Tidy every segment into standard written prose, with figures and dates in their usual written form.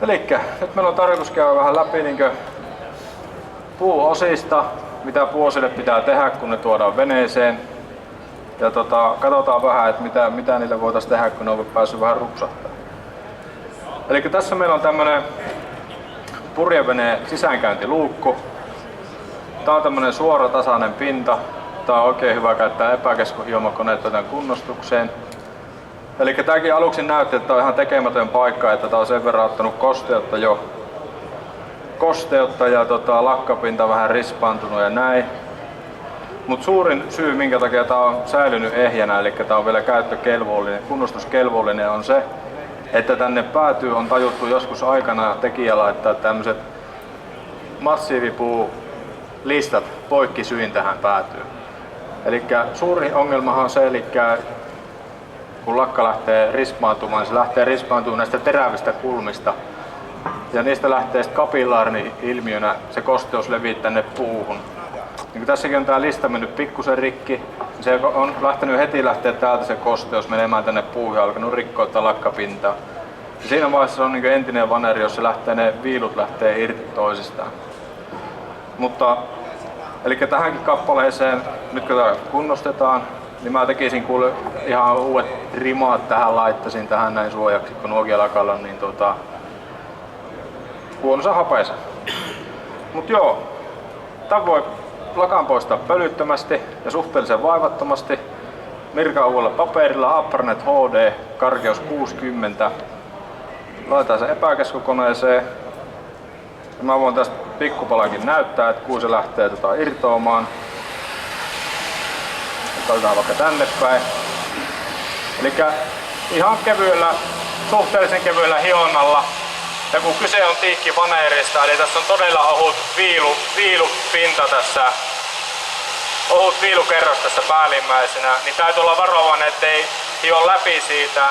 Elikkä nyt meillä on tarkoitus käydä vähän läpi puuosista, mitä puuosille pitää tehdä kun ne tuodaan veneeseen. Ja katsotaan vähän, että mitä niille voitaisiin tehdä kun ne on päässyt vähän rupsahtaa. Elikkä tässä meillä on tämmönen purjeveneen sisäänkäyntiluukku. Tää on tämmönen suora tasainen pinta. Tää on oikein hyvä käyttää epäkeskuhiomakoneita tämän kunnostukseen. Eli tääkin aluksi näytti, että tää on ihan tekemätön paikka, että tää on sen verran ottanut kosteutta ja lakkapinta vähän rispaantunut ja näin. Mut suurin syy minkä takia tää on säilynyt ehjänä, eli tää on vielä käyttökelvollinen, kunnostuskelvollinen on se, että tänne päätyy on tajuttu joskus aikana tekijä laittaa tämmöiset massiivipuu-listat poikkisyin tähän päätyyn. Eli suurin ongelmahan on se, eli kun lakka lähtee rispaantumaan, se lähtee rispaantumaan näistä terävistä kulmista ja niistä lähtee kapillaari-ilmiönä se kosteus leviää tänne puuhun. Niin tässäkin on tää lista mennyt pikkusen rikki, se on lähteä täältä se kosteus menemään tänne puuhun ja alkanut rikkoa tätä lakkapintaa. Ja siinä vaiheessa on entinen vaneri, jos ne viilut lähtee irti toisistaan. Mutta eli tähänkin kappaleeseen, nyt kun tää kunnostetaan, niin mä tekisin kuule ihan uudet rimaat tähän, laittaisin tähän näin suojaksi, kun nuokin lakalla niin huonossa hapeessa. Mut joo, tän voi lakan poistaa pölyttömästi ja suhteellisen vaivattomasti Mirkan uudella paperilla Apranet HD, karkeus 60. Laitetaan se epäkeskukoneeseen. Ja mä voin tästä pikkupalakin näyttää, että kun se lähtee irtoamaan. Otetaan vaikka tänne päin. Elikkä ihan kevyellä, suhteellisen kevyellä hionnalla. Ja kun kyse on tiikkivaneerista, eli tässä on todella ohut viilupinta tässä, ohut viilukerros tässä päällimmäisenä, niin täytyy olla varovainen, ettei hio läpi siitä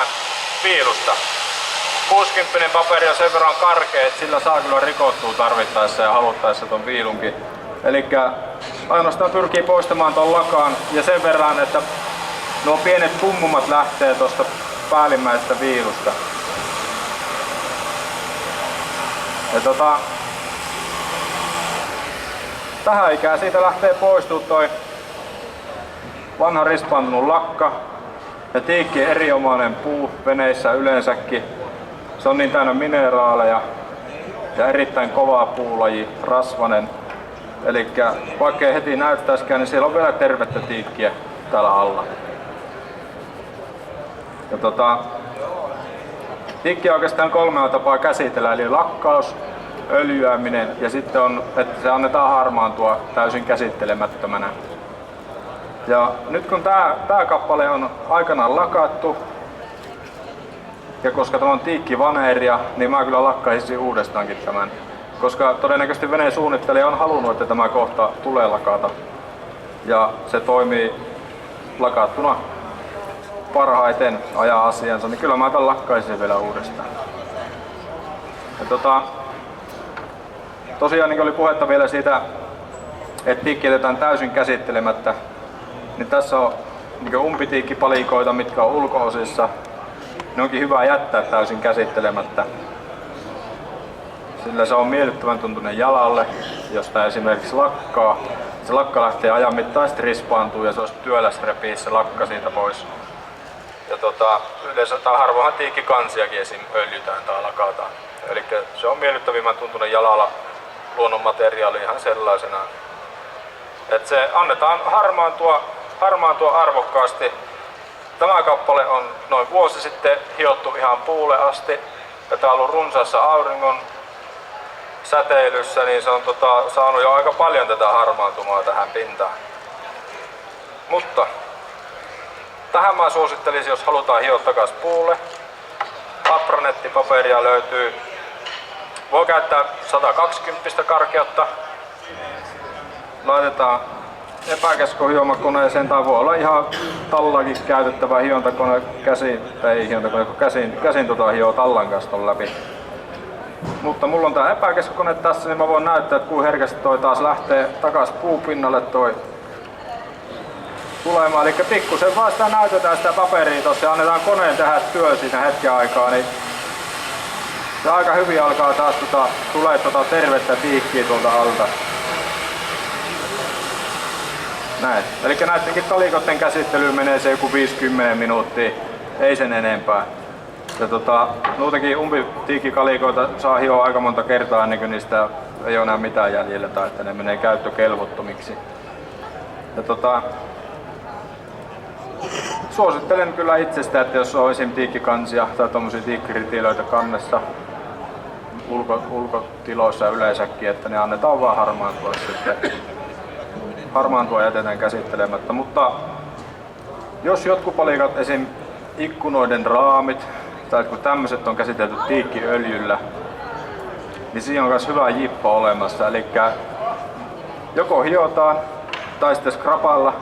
viilusta. 60 paperi on sen verran karkea, että sillä saa kyllä rikottua tarvittaessa ja haluttaessa ton viilunkin. Elikkä ainoastaan pyrkii poistamaan ton lakan ja sen verran, että nuo pienet pummumat lähtee tosta päällimmäisestä viilusta. Ja tähän ikään siitä lähtee poistuu toi vanha rispaantunut lakka ja tiikki erinomainen puu veneissä yleensäkin. Se on niin täynnä mineraaleja ja erittäin kova puulaji, rasvanen. Elikkä vaikka ei heti näyttäisikään, niin siellä on vielä tervettä tiikkiä täällä alla. Ja tiikkiä oikeastaan 3 tapaa käsitellä, eli lakkaus, öljyäminen ja sitten on, että se annetaan harmaantua täysin käsittelemättömänä. Ja nyt kun tää kappale on aikanaan lakattu, ja koska tämä on tiikkivaneeria, niin mä kyllä lakkaisin uudestaankin tämän. Koska todennäköisesti veneen suunnittelija on halunnut, että tämä kohta tulee lakata. Ja se toimii lakattuna parhaiten ajaa asiansa, niin kyllä mä tämän lakkaisin vielä uudestaan. Ja tosiaan niin oli puhetta vielä siitä, että tiikki jätetään täysin käsittelemättä. Niin tässä on niin umpitiikkipalikoita, mitkä on ulko-osissa. Ne onkin hyvä jättää täysin käsittelemättä. Sillä se on miellyttävän tuntunen jalalle, jos tää esimerkiksi lakkaa. Se lakka lähtee ajan mittaan rispaantuu ja se olisi työläs repii se lakka siitä pois. Ja yleensä harvoinhan tiikkikansiakin esim. Öljytään tai lakataan. Eli se on miellyttävimmän tuntunen jalalla luonnonmateriaali ihan sellaisena. Et se annetaan harmaantua arvokkaasti. Tämä kappale on noin vuosi sitten hiottu ihan puulle asti. Ja tää on ollut runsaassa auringon säteilyssä, niin se on saanut jo aika paljon tätä harmaantumaa tähän pintaan. Mutta tähän mä suosittelisin, jos halutaan hioa takas puulle. Apranettipaperia löytyy. Voi käyttää 120 karkeutta. Laitetaan epäkeskuhiomakoneeseen, tai voi olla ihan tallakin käytettävä hiontakone käsin, tai ei hiontakone, kun käsin hioo tallan kanssa ton läpi. Mutta mulla on tää epäkeskukone tässä, niin mä voin näyttää, että kuinka herkästi toi taas lähtee takas puupinnalle toi tulemaan. Eli pikkusen vaan sitä näytetään sitä paperia tossa ja annetaan koneen tehdä työ siinä hetken aikaa, niin Ja aika hyvin alkaa taas tulee tervettä tiikkiä tuolta alta. Näin. Eli näidenkin kalikoiden käsittelyyn menee se joku 50 minuuttia, ei sen enempää. Ja muutenkin umpitiikkikalikoita saa hioa aika monta kertaa ennen kuin niistä ei ole enää mitään jäljellä tai että ne menee käyttökelvottomiksi. Ja suosittelen kyllä itsestä, että jos on esim. Tiikkikansia tai tommosia tiikkiritilöitä kannessa ulkotiloissa yleensäkin, että ne annetaan vaan harmaantua sitten. Harmaantua jätetään käsittelemättä, mutta jos jotkut palikat, esim. Ikkunoiden raamit tai kun tämmöiset on käsitelty tiikkiöljyllä, niin siinä on myös hyvä jippo olemassa. Eli joko hiotaan tai sitten skrapalla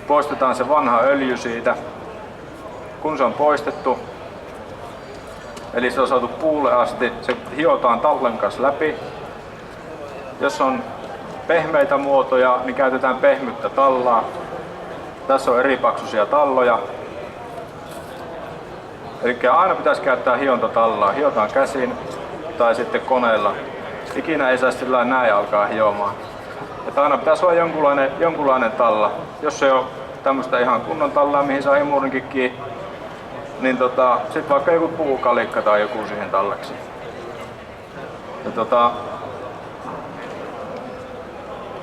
poistetaan se vanha öljy siitä. Kun se on poistettu, eli se on saatu puulle asti, se hiotaan tallen kanssa läpi. Jos on pehmeitä muotoja, niin käytetään pehmyttä tallaa. Tässä on eri paksuisia talloja. Eli aina pitäisi käyttää hiontatallaa. Hiotaan käsin tai sitten koneella. Ikinä ei saa sillä näin alkaa hiomaan. Että aina pitäisi olla jonkunlainen talla. Jos ei ole tämmöistä ihan kunnon tallaa, mihin saa imurinkin kiinni, niin sitten vaikka joku puukalikka tai joku siihen tallaksi. Ja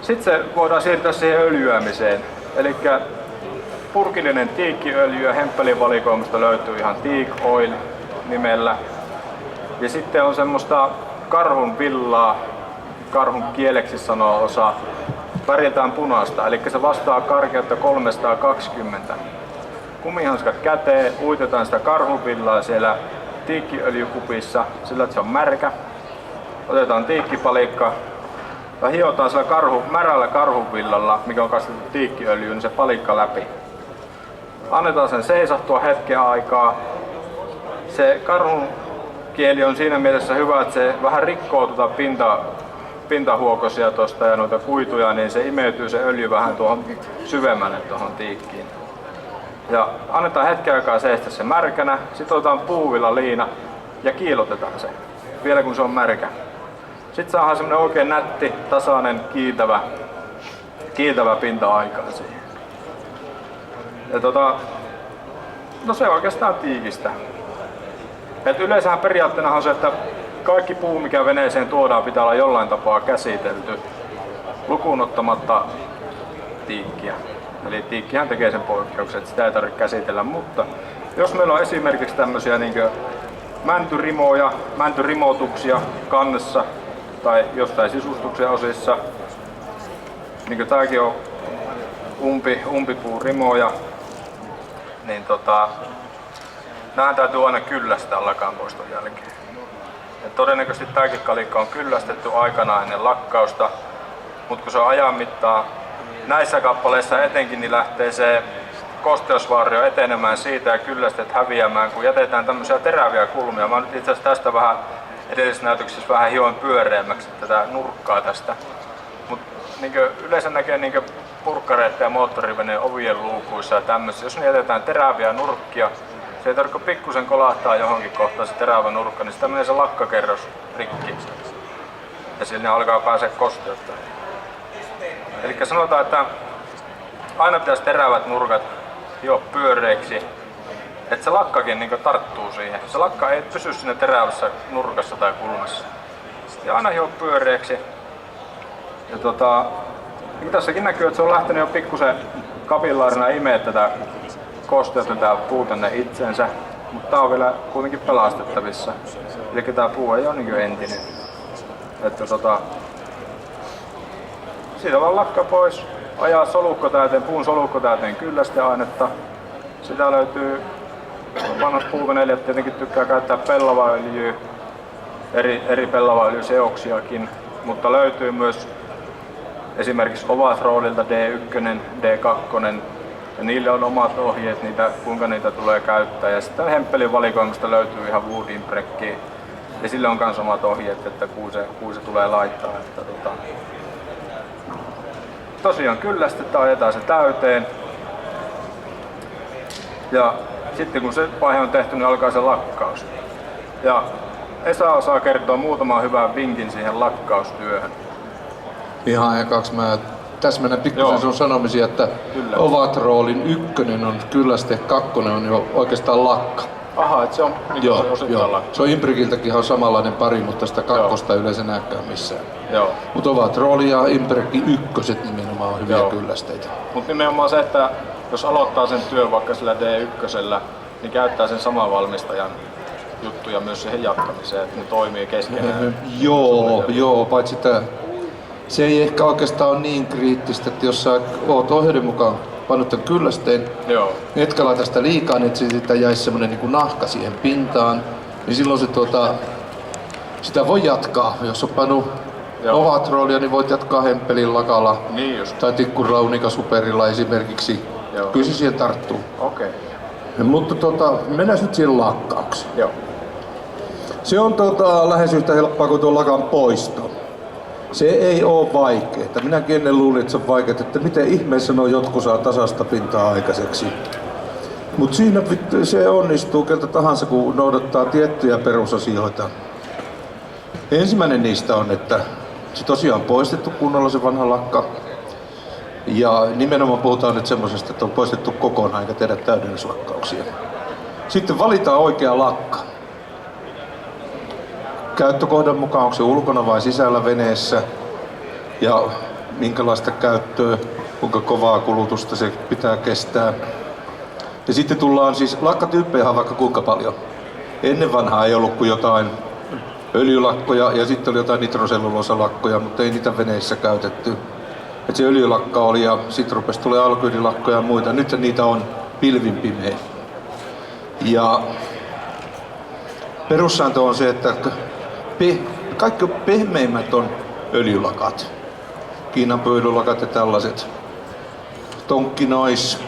sitten se voidaan siirtyä siihen öljyämiseen. Eli purkillinen tiikkiöljy ja hemppelivalikoimasta löytyy ihan Teak Oil nimellä. Ja sitten on semmoista karhun villaa, karhun kieleksi sanoo osa, väriltään punaista, eli se vastaa karkeutta 320. Kumihanskat käteen, uitetaan sitä karhunvillaa siellä tiikkiöljykupissa sillä, että se on märkä. Otetaan tiikkipalikka ja hiotaan sillä märällä karhunvillalla, mikä on kastettu tiikkiöljyyn, niin se palikka läpi. Annetaan sen seisahtua hetken aikaa. Se karhun kieli on siinä mielessä hyvä, että se vähän rikkoo pintahuokosia tosta ja noita kuituja, niin se imeytyy se öljy vähän tuohon syvemmälle tuohon tiikkiin. Ja annetaan hetken aikaa seistä se märkänä, sitten otetaan puuvilla liina ja kiilotetaan se, vielä kun se on märkä. Sitten saadaan semmonen oikein nätti, tasainen, kiiltävä pinta aikaan siihen. Ja no se oikeastaan tiikistä. Et yleensähän periaatteena on se, että kaikki puu, mikä veneeseen tuodaan, pitää olla jollain tapaa käsitelty, lukuun ottamatta tiikkiä. Eli tiikkihän tekee sen poikkeuksen, että sitä ei tarvitse käsitellä, mutta jos meillä on esimerkiksi tämmöisiä niin mäntyrimoja, mäntyrimotuksia kannessa tai jostain sisustuksen osissa, niin kuin tääkin on umpipuurimoja, niin nää täytyy aina kyllästää lakaanpoiston jälkeen. Ja todennäköisesti tämäkin kalikka on kyllästetty aikanaan ennen lakkausta, mutta kun se on ajan mittaan, näissä kappaleissa etenkin, niin lähtee se kosteusvaurio etenemään siitä ja kyllästet häviämään, kun jätetään tämmöisiä teräviä kulmia. Mä nyt itse asiassa tästä vähän edellisessä näytöksessä vähän hioin pyöreämmäksi tätä nurkkaa tästä. Mutta niin yleensä näkee niin purkkareiden ja moottoriveneen ovien luukuissa ja tämmöisissä. Jos ne jätetään teräviä nurkkia, se ei tarvitse pikkusen kolahtaa johonkin kohtaan se terävä nurkka, niin sitä menee se lakkakerros rikki. Ja sinne alkaa pääsee kosteutta. Eli sanotaan, että aina pitäisi terävät nurkat hioa pyöreiksi, että se lakkakin niin tarttuu siihen. Se lakka ei pysy siinä terävässä nurkassa tai kulmassa. Ja aina hioa pyöreiksi. Ja niin tässäkin näkyy, että se on lähtenyt jo pikkusen kapillaarina imee tätä kosteutta tää puu tänne itsensä, mutta tää on vielä kuitenkin pelastettavissa. Eli tää puu ei ole niin entinen. Että siitä vaan lakka pois, ajaa puun solukkotäyteen kyllästeainetta. Sitä löytyy, vanhat puuveneilijät tietenkin tykkää käyttää pellavaöljyä, eri pellavaöljyseoksiakin, mutta löytyy myös esimerkiksi Ovatrollilta D1, D2, ja niille on omat ohjeet, kuinka niitä tulee käyttää. Ja sitten hemppelin valikoimasta löytyy ihan wood imprekkiä, ja sille on myös omat ohjeet, että kuuse tulee laittaa. Että tosiaan kyllästetään, ajetaan se täyteen. Ja sitten kun se vaihe on tehty, niin alkaa se lakkaus. Ja Esa osaa kertoa muutaman hyvän vinkin siihen lakkaustyöhön. Ihan ekaksi mä täsmennän pikkusen sun sanomisia, että Ovatroolin 1 on kylläste, 2 on jo oikeastaan lakka. Aha, että se on niin osittain lakka. Se on Imbrikiltäkin ihan samanlainen pari, mutta sitä 2 ei yleensä näkään missään. Joo. Mutta Ovatrool ja Imbrikki 1 nimenomaan on hyviä kyllästeitä. Mutta nimenomaan se, että jos aloittaa sen työn vaikka sillä D1, niin käyttää sen saman valmistajan juttuja myös siihen jatkamiseen, että ne toimii keskenään. Joo, paitsi että se ei ehkä oikeastaan ole niin kriittistä, että jos sä oot ohjeiden mukaan pannut tämän kyllästeen, etkä laita sitä liikaa, niin siitä jäisi semmonen niin kuin nahka siihen pintaan, niin silloin se sitä voi jatkaa. Jos on pannut Ovatroolia, niin voit jatkaa hemppelin lakalla tai tikkuraunika superilla esimerkiksi. Kyllä se siihen tarttuu. Okay. Mutta mennään nyt siihen lakkaukseen. Joo. Se on lähes yhtä helppoa kuin tuon lakan poisto. Se ei oo vaikeeta. Minäkin ennen luulin, että se on vaikeeta, että miten ihmeessä jotkut saa tasasta pintaa aikaiseksi. Mut siinä se onnistuu keltä tahansa, kun noudattaa tiettyjä perusasioita. Ensimmäinen niistä on, että se tosiaan on poistettu kunnolla se vanha lakka. Ja nimenomaan puhutaan nyt semmosesta, että on poistettu kokonaan eikä tehdä täydennyslakkauksia. Sitten valitaan oikea lakka. Käyttökohdan mukaan, onko se ulkona vai sisällä veneessä ja minkälaista käyttöä, kuinka kovaa kulutusta se pitää kestää. Ja sitten tullaan siis, lakkatyyppejä on vaikka kuinka paljon. Ennen vanhaa ei ollut kuin jotain öljylakkoja ja sitten oli jotain nitrosellulosalakkoja, mutta ei niitä veneissä käytetty. Et se öljylakka oli ja sitten rupesi tulee alkyydilakkoja ja muita. Nyt niitä on pilvin pimein. Ja perussääntö on se, että kaikki pehmeimmät on öljylakat. Kiinan pöydälakat ja tällaiset. Tonkkinois,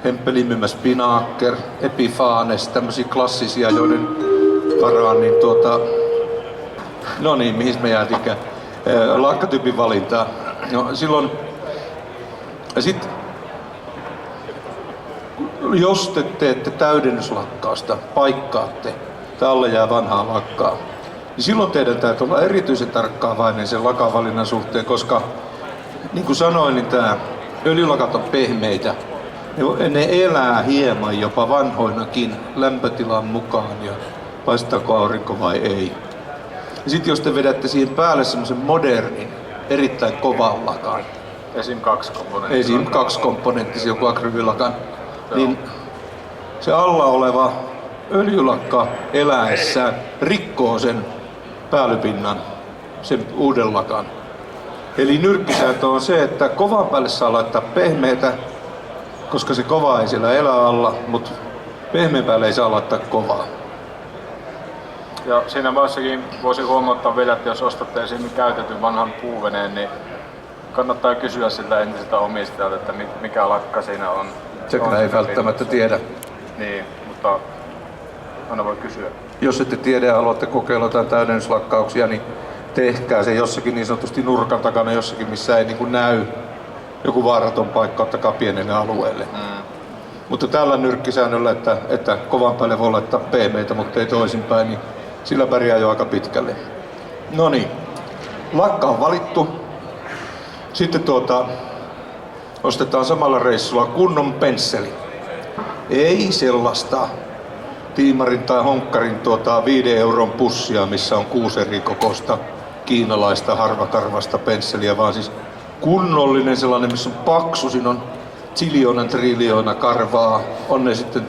Hempelimymä Spinnaker, Epifanes, tämmöisiä klassisia, joiden varaan niin no niin, mihin me jäätikään? Lakkatyypin valintaa. No silloin, jos te teette täydennyslakkausta, paikkaatte, alle jää vanhaa lakkaa, niin silloin teidän täytyy olla erityisen tarkkaavainen sen lakavalinnan suhteen, koska niin kuin sanoin, niin tää öljylakat on pehmeitä. Ne elää hieman jopa vanhoinakin lämpötilan mukaan ja paistaako aurinko vai ei. Ja sitten jos te vedätte siihen päälle semmoisen modernin, erittäin kovan lakan. Esim. 2-komponenttisen. Esim. 2-komponenttisen joku akrylilakan. Niin se alla oleva öljylakka eläessään rikkoo sen päällypinnan, sen uuden lakan. Eli nyrkkisääntö on se, että kovan päälle saa laittaa pehmeitä, koska se kova ei siellä elä alla, mutta pehmeän päälle ei saa laittaa kovaa. Ja siinä vaiheessakin voisi huomauttaa vielä, että jos ostatte esimerkiksi käytetyn vanhan puuveneen, niin kannattaa kysyä siltä entiseltä omistajalta, että mikä lakka siinä on. Sekään ei välttämättä tiedä. Niin, mutta aina voi kysyä. Jos ette tiedä ja haluatte kokeilla jotain täydennyslakkauksia, niin tehkää se jossakin niin sanotusti nurkan takana, jossakin missä ei niin kuin näy joku vaaraton paikka, ottakaa pienelle alueelle. Mutta tällä nyrkkisäännöllä, että kovan päälle voi laittaa pehmeitä, mutta ei toisinpäin, niin sillä pärjää jo aika pitkälle. No niin, lakka on valittu. Sitten ostetaan samalla reissulla kunnon pensseli. Ei sellaista tiimarin tai honkkarin 5 euron pussia, missä on 6 eri kokoista kiinalaista harvakarvasta pensseliä, vaan siis kunnollinen sellainen, missä on paksu, siinä on triljoona karvaa, on ne sitten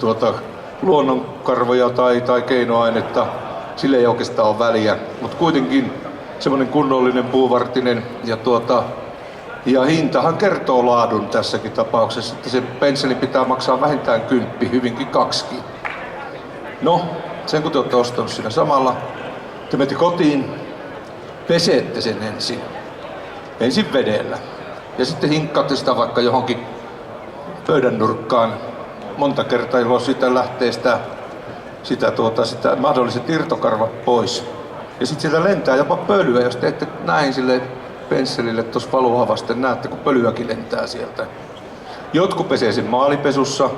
luonnonkarvoja tai keinoainetta, sille ei oikeastaan ole väliä, mutta kuitenkin semmoinen kunnollinen puuvartinen ja hintahan kertoo laadun tässäkin tapauksessa, että sen pensselin pitää maksaa vähintään 10, hyvinkin 2. No, sen kun te olette ostanut siinä samalla, te menette kotiin, pesette sen ensin vedellä ja sitten hinkkaatte sitä vaikka johonkin pöydän nurkkaan monta kertaa, jolloin siitä lähtee sitä mahdolliset irtokarvat pois. Ja sitten sieltä lentää jopa pölyä, jos teette näin sille pensselille tuossa valuhavasten, näette kun pölyäkin lentää sieltä. Jotkut pesee sen maalipesussa,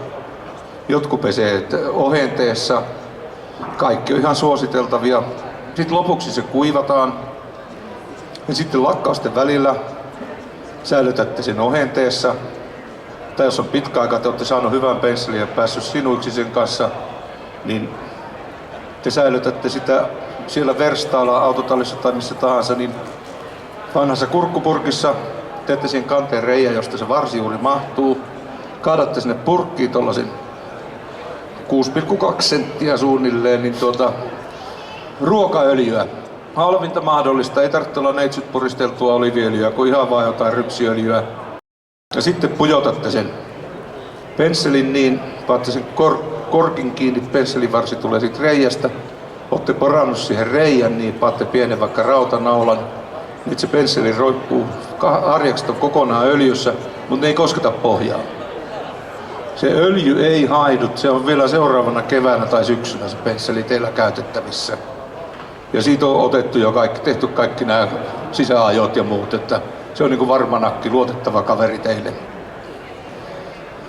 jotkut pesee ohenteessa. Kaikki on ihan suositeltavia Sitten lopuksi se kuivataan. Ja sitten lakkausten välillä säilytätte sen ohenteessa. Tai jos on pitkä aika, te olette saanut hyvän pensselin ja päässyt sinuiksi sen kanssa, niin te säilytätte sitä siellä verstaalla, autotallissa tai missä tahansa, niin vanhassa kurkkupurkissa teette siihen kanteen reiän, josta se varsi juuri mahtuu. Kaadatte sinne purkkiin tollasen 6,2 senttiä suunnilleen, niin ruokaöljyä. Halvinta mahdollista, ei tarvitse olla neitsyt puristeltua oliiviöljyä, kuin ihan vaan jotain rypsiöljyä. Ja sitten pujotatte sen pensselin niin, paatte sen korkin kiinni, pensselivarsi tulee siitä reiästä. Olette porannut siihen reijän, niin paatte pienen vaikka rautanaulan. Nyt se pensseli roikkuu, harjakset on kokonaan öljyssä, mutta ne ei kosketa pohjaa. Se öljy ei haidu, se on vielä seuraavana keväänä tai syksynä se pensseli teillä käytettävissä. Ja siitä on otettu jo tehty kaikki nämä sisäajot ja muut, että se on niin kuin varma nakki, luotettava kaveri teille.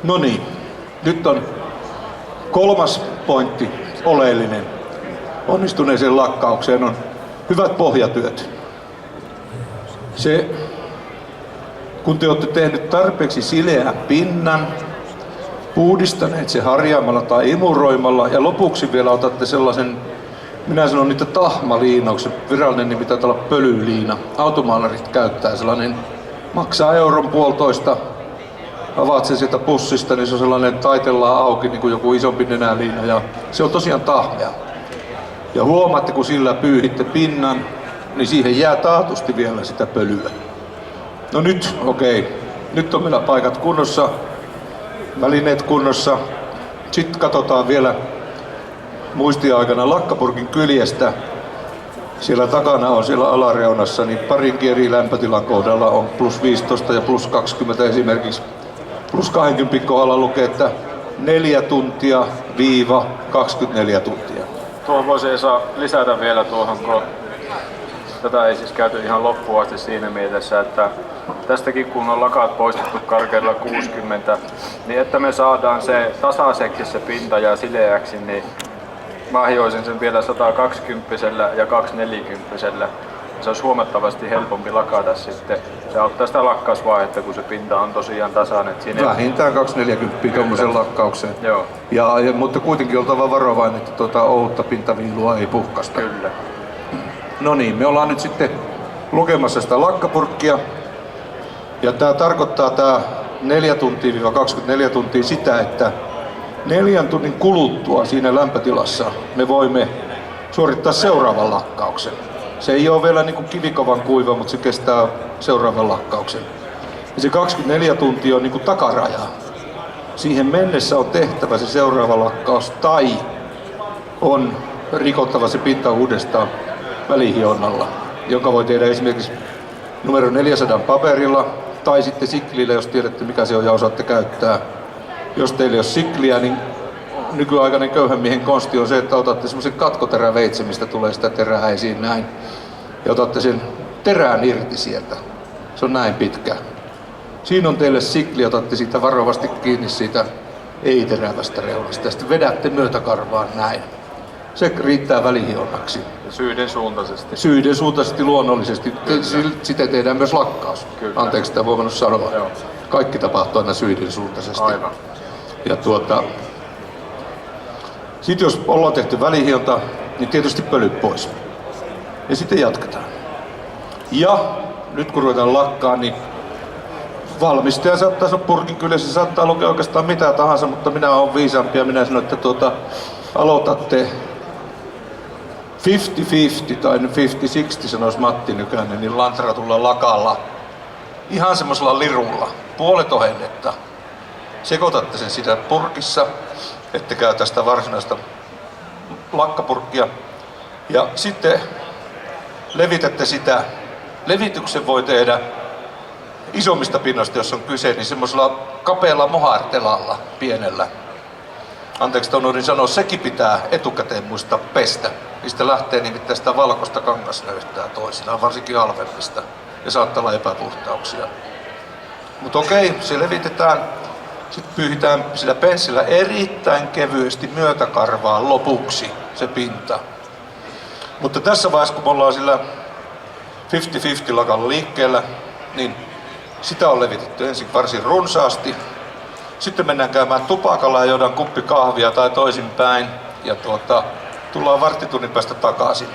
No niin, nyt on kolmas pointti, oleellinen. Onnistuneeseen lakkaukseen on hyvät pohjatyöt. Se, kun te olette tehneet tarpeeksi sileän pinnan, puhdistaneet se harjaamalla tai imuroimalla ja lopuksi vielä otatte sellaisen, minä sanon niitä tahmaliinauksia, virallinen nimi taitaa olla pölyliina. Automaalarit käyttää sellainen, maksaa 1,5 €. Avaat sen sieltä pussista, niin se on sellainen, taitellaan auki niin kuin joku isompi nenäliina ja se on tosiaan tahmea. Ja huomaatte, kun sillä pyyhitte pinnan, niin siihen jää taatusti vielä sitä pölyä. No nyt, okei. Nyt on meillä paikat kunnossa, välineet kunnossa. Sitten katsotaan vielä muistiaikana lakkapurkin kyljestä. Siellä takana on siellä alareunassa, niin parinkin eri lämpötilan kohdalla on +15 ja +20 esimerkiksi. +20 kohdalla lukee, että 4 tuntia viiva 24 tuntia. Tuohon voisi Esa lisätä vielä tuohon, kun tätä ei siis käyty ihan loppuun asti siinä mielessä, että tästäkin kun on lakat poistettu karkeudella 60, niin että me saadaan se tasaiseksi se pinta ja sileäksi, niin mä hioisin sen vielä 120 ja 240. Se olisi huomattavasti helpompi lakata sitten. Se auttaa sitä lakkausvaihetta, kun se pinta on tosiaan tasainen. Vähintään 240 tuommoisen lakkaukseen. Joo. Mutta kuitenkin oltava varovainen, että ohutta pintaviilua ei puhkasta. Kyllä. No niin, me ollaan nyt sitten lukemassa sitä lakkapurkkia. Ja tää tarkoittaa tää 4 tuntia-24 tuntia sitä, että 4 tunnin kuluttua siinä lämpötilassa me voimme suorittaa seuraavan lakkauksen. Se ei ole vielä niin kuin kivikovan kuiva, mutta se kestää seuraavan lakkauksen. Ja se 24 tuntia on niin kuin takaraja. Siihen mennessä on tehtävä se seuraava lakkaus tai on rikottava se pinta uudestaan välihionnalla, joka voi tehdä esimerkiksi numero 400 paperilla tai sitten siklillä, jos tiedätte mikä se on ja osaatte käyttää. Jos teillä ei ole sikliä, niin nykyaikainen köyhän miehen konsti on se, että otatte semmoisen katkoteräveitsen, mistä tulee sitä terää esiin näin. Ja otatte sen terään irti sieltä. Se on näin pitkä. Siinä on teille sikli, otatte siitä varovasti kiinni siitä ei-terävästä reunasta. Ja sitten vedätte myötäkarvaan näin. Se riittää välihionnaksi. Syyden suuntaisesti. Syyden suuntaisesti luonnollisesti. Sitä tehdään myös lakkaus. Kyllä. Anteeksi, sitä voi sanoa. Joo. Kaikki tapahtuu aina syyden suuntaisesti. Aivan. Ja sitten jos ollaan tehty välihionta, niin tietysti pölyt pois. Ja sitten jatketaan. Ja nyt kun ruvetaan lakkaa, niin valmistaja saattaa sanoa purkin kyljessä, saattaa lukea oikeastaan mitä tahansa, mutta minä olen viisaampi ja minä sanon, että aloitatte 50-50 tai 50-60 sanoisi Matti Nykänen, niin lantratulla lakalla. Ihan semmoisella lirulla, puolet ohennetta. Sekoitatte sen sitä purkissa, ette käytä sitä varsinaista lakkapurkkia. Ja sitten levitätte sitä. Levityksen voi tehdä isommista pinnoista, jos on kyse, niin semmoisella kapealla mohartelalla, pienellä. Anteeksi, unohdin sanoa, sekin pitää etukäteen muistaa pestä. Niistä lähtee nimittäin sitä valkoista kangasnöyhtää toisinaan, varsinkin halvemmista. Ja saattaa olla epäpuhtauksia. Mutta okei, se levitetään. Sitten pyyhitään sillä penssillä erittäin kevyesti myötäkarvaan lopuksi se pinta. Mutta tässä vaiheessa, kun me ollaan sillä 50-50 lakalla liikkeellä, niin sitä on levitetty ensin varsin runsaasti. Sitten mennään käymään tupakalla ja juodaan kuppi kahvia tai toisinpäin. Ja tullaan varttitunnin päästä takaisin.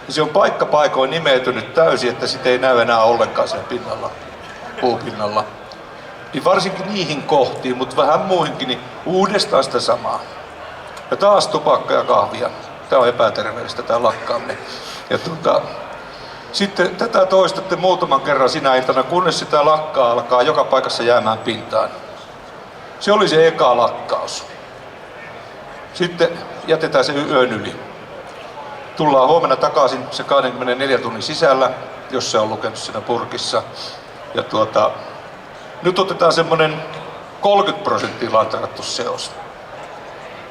Ja se on paikka paikoin nimeytynyt täysin, että sitä ei näy enää ollenkaan sen pinnalla, puupinnalla. Niin varsinkin niihin kohtiin, mutta vähän muihinkin, niin uudestaan sitä samaa. Ja taas tupakka ja kahvia. Tää on epäterveellistä tää lakkaaminen. Ja sitten tätä toistatte muutaman kerran sinä iltana, kunnes sitä lakkaa alkaa joka paikassa jäämään pintaan. Se oli se eka lakkaus. Sitten jätetään se yön yli. Tullaan huomenna takaisin se 24 tunnin sisällä, jos se on lukenut siinä purkissa. Ja nyt otetaan semmonen 30% lanterattu seos.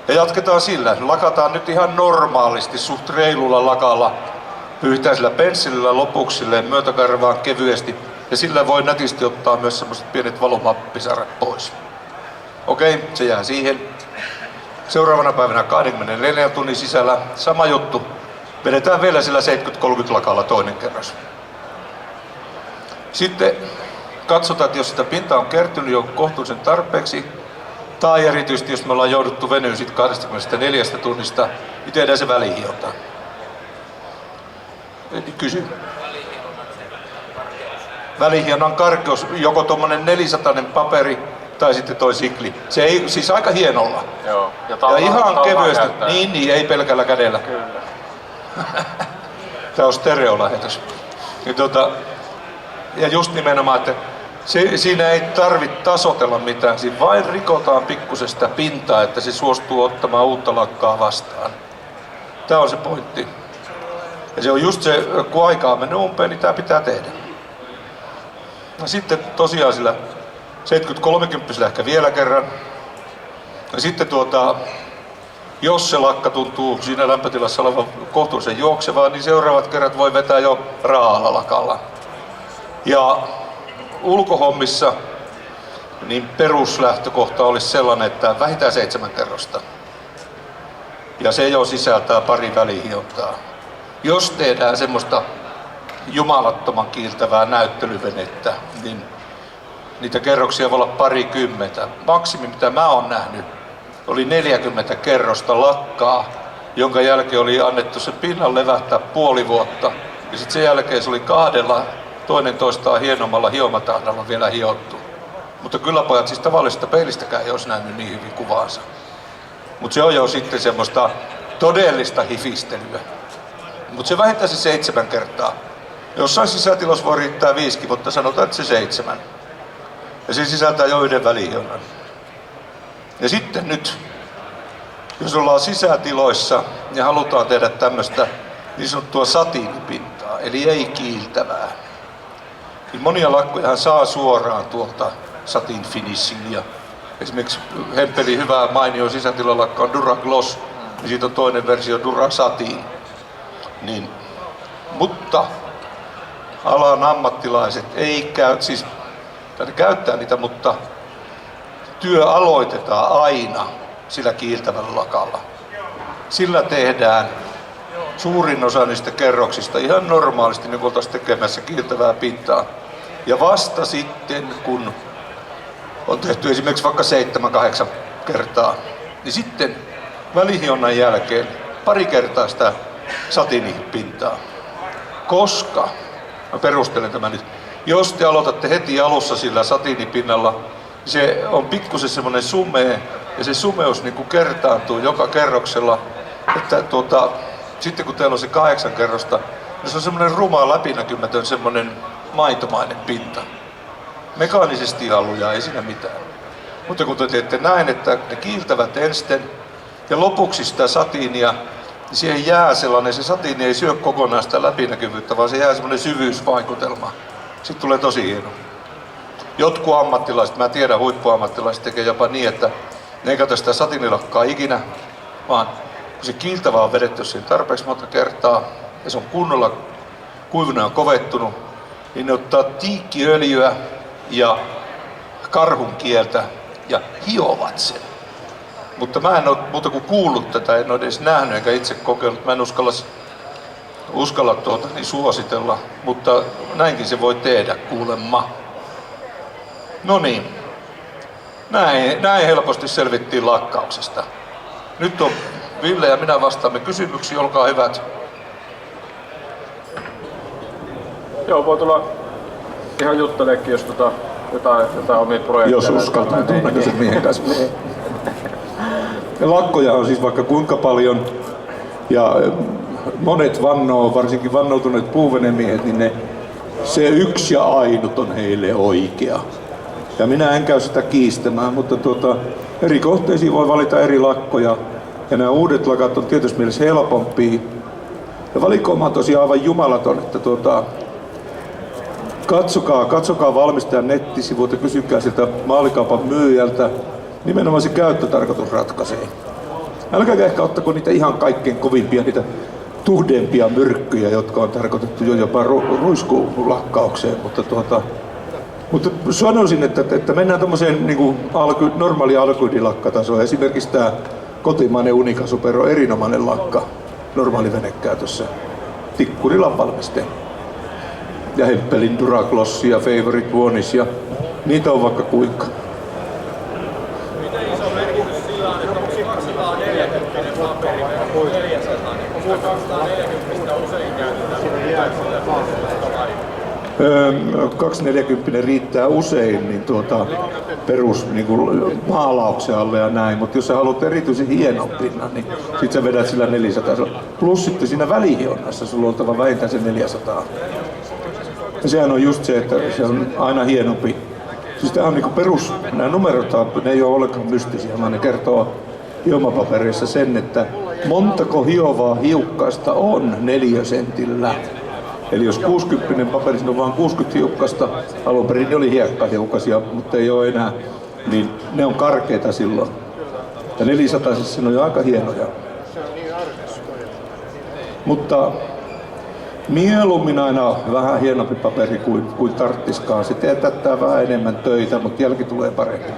Ja jatketaan sillä. Lakataan nyt ihan normaalisti, suht reilulla lakalla, pyyhtäisellä pensselillä lopuksilleen myötäkarvaan kevyesti. Ja sillä voi nätisti ottaa myös semmoset pienet valumapisarat pois. Okei, se jää siihen. Seuraavana päivänä 24 tunnin sisällä sama juttu. Vedetään vielä sillä 70-30 lakalla toinen kerros. Sitten katsotaan, että jos sitä pintaa on kertynyt jo kohtuullisen tarpeeksi, tai erityisesti jos me ollaan jouduttu venyyn sit 24 tunnista, niin tehdään se välihionta. Kysy. Välihionnan karkeus, joko tommonen 400 paperi tai sitten toi sikli. Se ei, siis aika hienolla. Joo. Ja ihan kevyesti. Niin, ei pelkällä kädellä. Kyllä. Tää on stereolähetys. Ja just nimenomaan, että siinä ei tarvitse tasoitella mitään. Siinä vain rikotaan pikkusesta pintaa, että se suostuu ottamaan uutta lakkaa vastaan. Tää on se pointti. Ja se on just se, kun aikaa menee umpeen, niin tää pitää tehdä. No sitten tosiaan sillä 70-30 ehkä vielä kerran. Ja sitten jos se lakka tuntuu siinä lämpötilassa olevan kohtuullisen juoksevaa, niin seuraavat kerrat voi vetää jo raa'alla lakalla. Ja ulkohommissa niin peruslähtökohta olisi sellainen, että vähintään 7 kerrosta. Ja se jo sisältää pari välihiontaa. Jos tehdään semmoista jumalattoman kiiltävää näyttelyvenettä, niin niitä kerroksia voi olla parikymmentä. Maksimi mitä mä oon nähnyt oli 40 kerrosta lakkaa, jonka jälkeen oli annettu se pinnan levähtää puoli vuotta. Ja sitten sen jälkeen se oli 2 toinen toistaan hienommalla hiomatahdalla vielä hiottu. Mutta kyllä pojat siis tavallisesta peilistäkään ei olisi nähnyt niin hyvin kuvaansa. Mutta se on jo sitten semmoista todellista hifistelyä. Mutta se vähintään se 7 kertaa. Jossain sisätilossa voi riittää 5, mutta sanotaan, että se 7. Ja se sisältää jo yhden välihionnan. Ja sitten nyt, jos ollaan sisätiloissa ja halutaan tehdä tämmöistä niin sanottua satiinipintaa, eli ei kiiltävää, niin monia lakkojahan saa suoraan tuolta satin finishing. Ja esimerkiksi Hempelin hyvä mainio sisätilalakka on Dura Gloss, ja siitä on toinen versio Dura Satin. Niin, mutta alan ammattilaiset ei käyttää niitä, mutta työ aloitetaan aina sillä kiiltävällä lakalla. Sillä tehdään suurin osa niistä kerroksista ihan normaalisti, niin kuin oltaisiin tekemässä kiiltävää pintaa. Ja vasta sitten, kun on tehty esimerkiksi vaikka 7-8 kertaa, niin sitten välihionnan jälkeen pari kertaa sitä satiinipintaa. Koska, mä perustelen tämän nyt, jos te aloitatte heti alussa sillä satiinipinnalla, se on pikkusen semmoinen sumea ja se sumeus niin kuin kertaantuu joka kerroksella, että sitten kun teillä on se 8 kerrosta, niin se on semmoinen ruma läpinäkymätön semmoinen maitomainen pinta. Mekaanisesti haluja, ei siinä mitään. Mutta kun te teette näin, että ne kiiltävät ensin ja lopuksi sitä satiinia, niin siihen jää sellainen, se satiini ei syö kokonaan sitä läpinäkyvyyttä, vaan se jää semmoinen syvyysvaikutelma. Sitten tulee tosi hieno. Jotkut ammattilaiset, mä tiedän huippuammattilaiset tekee jopa niin, että ne ei kato sitä satiinilakkaa ikinä, vaan kun se kiiltävä on vedetty siihen tarpeeksi monta kertaa ja se on kunnolla kuivunut ja kovettunut, niin ne ottaa tiikkiöljyä ja karhun kieltä ja hiovat sen. Mutta mä en ole muuta kuin kuullut tätä, en ole edes nähnyt eikä itse kokeillut. Mä en uskalla uskalla niin suositella, mutta näinkin se voi tehdä kuulemma. No niin, näin helposti selvittiin lakkauksesta. Nyt on Ville ja minä vastaamme kysymyksiin, olkaa hyvät. Joo, voi tulla ihan jutteleekin, jos jotain omia projekteja. Jos uskaltaa tuon näköisen miehen kanssa. Lakkoja on siis vaikka kuinka paljon ja monet vannoo, varsinkin vannoutuneet puuvenemiehet, niin se yksi ja ainut on heille oikea. Ja minä en käy sitä kiistämään, mutta eri kohteisiin voi valita eri lakkoja. Ja nämä uudet lakat on tietysti mielessä helpompia. Ja valikoima on tosiaan aivan jumalaton, että katsokaa valmistajan nettisivuilta, kysykää siltä maalikaupan myyjältä. Nimenomaan se käyttötarkoitus ratkaisee. Älkääkä ehkä ottako niitä ihan kaikkein kovimpia, niitä tuhdempia myrkkyjä, jotka on tarkoitettu jo jopa ruiskulakkaukseen, mutta sanoisin, että mennään tommoseen niin normaali alkuidilakkatasoon. Esimerkiksi tämä kotimainen Unica Super on erinomainen lakka normaali venekäytössä. Tikkurilan valmiste. Ja Hemppelin Duragloss ja Favorite Ones ja niitä on vaikka kuinka. Miten iso merkitys sillä on, että 240 paperi versus 400, niin 240 usein käytetään 240 riittää usein niin perus niin maalauksen alle ja näin, mutta jos sä haluat erityisen hienon pinnan, niin sit sä vedät sillä 400. Plus sitten siinä välihionnassa sulla on oltava vähintään se 400. Ja sehän on just se, että se on aina hienompi. Siis tää on niinku perus, nämä numerot ne ei ole ollenkaan mystisiä, vaan ne kertoo hiomapaperissa sen, että montako hiovaa hiukkasta on 4 sentillä. Eli jos 60 paperissa on vain 60 hiukkasta, alun perin ne oli hiekkahiukkasia, mutta ei ole enää, niin ne on karkeita silloin. Ja 400 siis on jo aika hienoja. Mutta mieluummin aina vähän hienompi paperi kuin tarttiskaan. Se teetättää vähän enemmän töitä, mutta jälki tulee paremmin.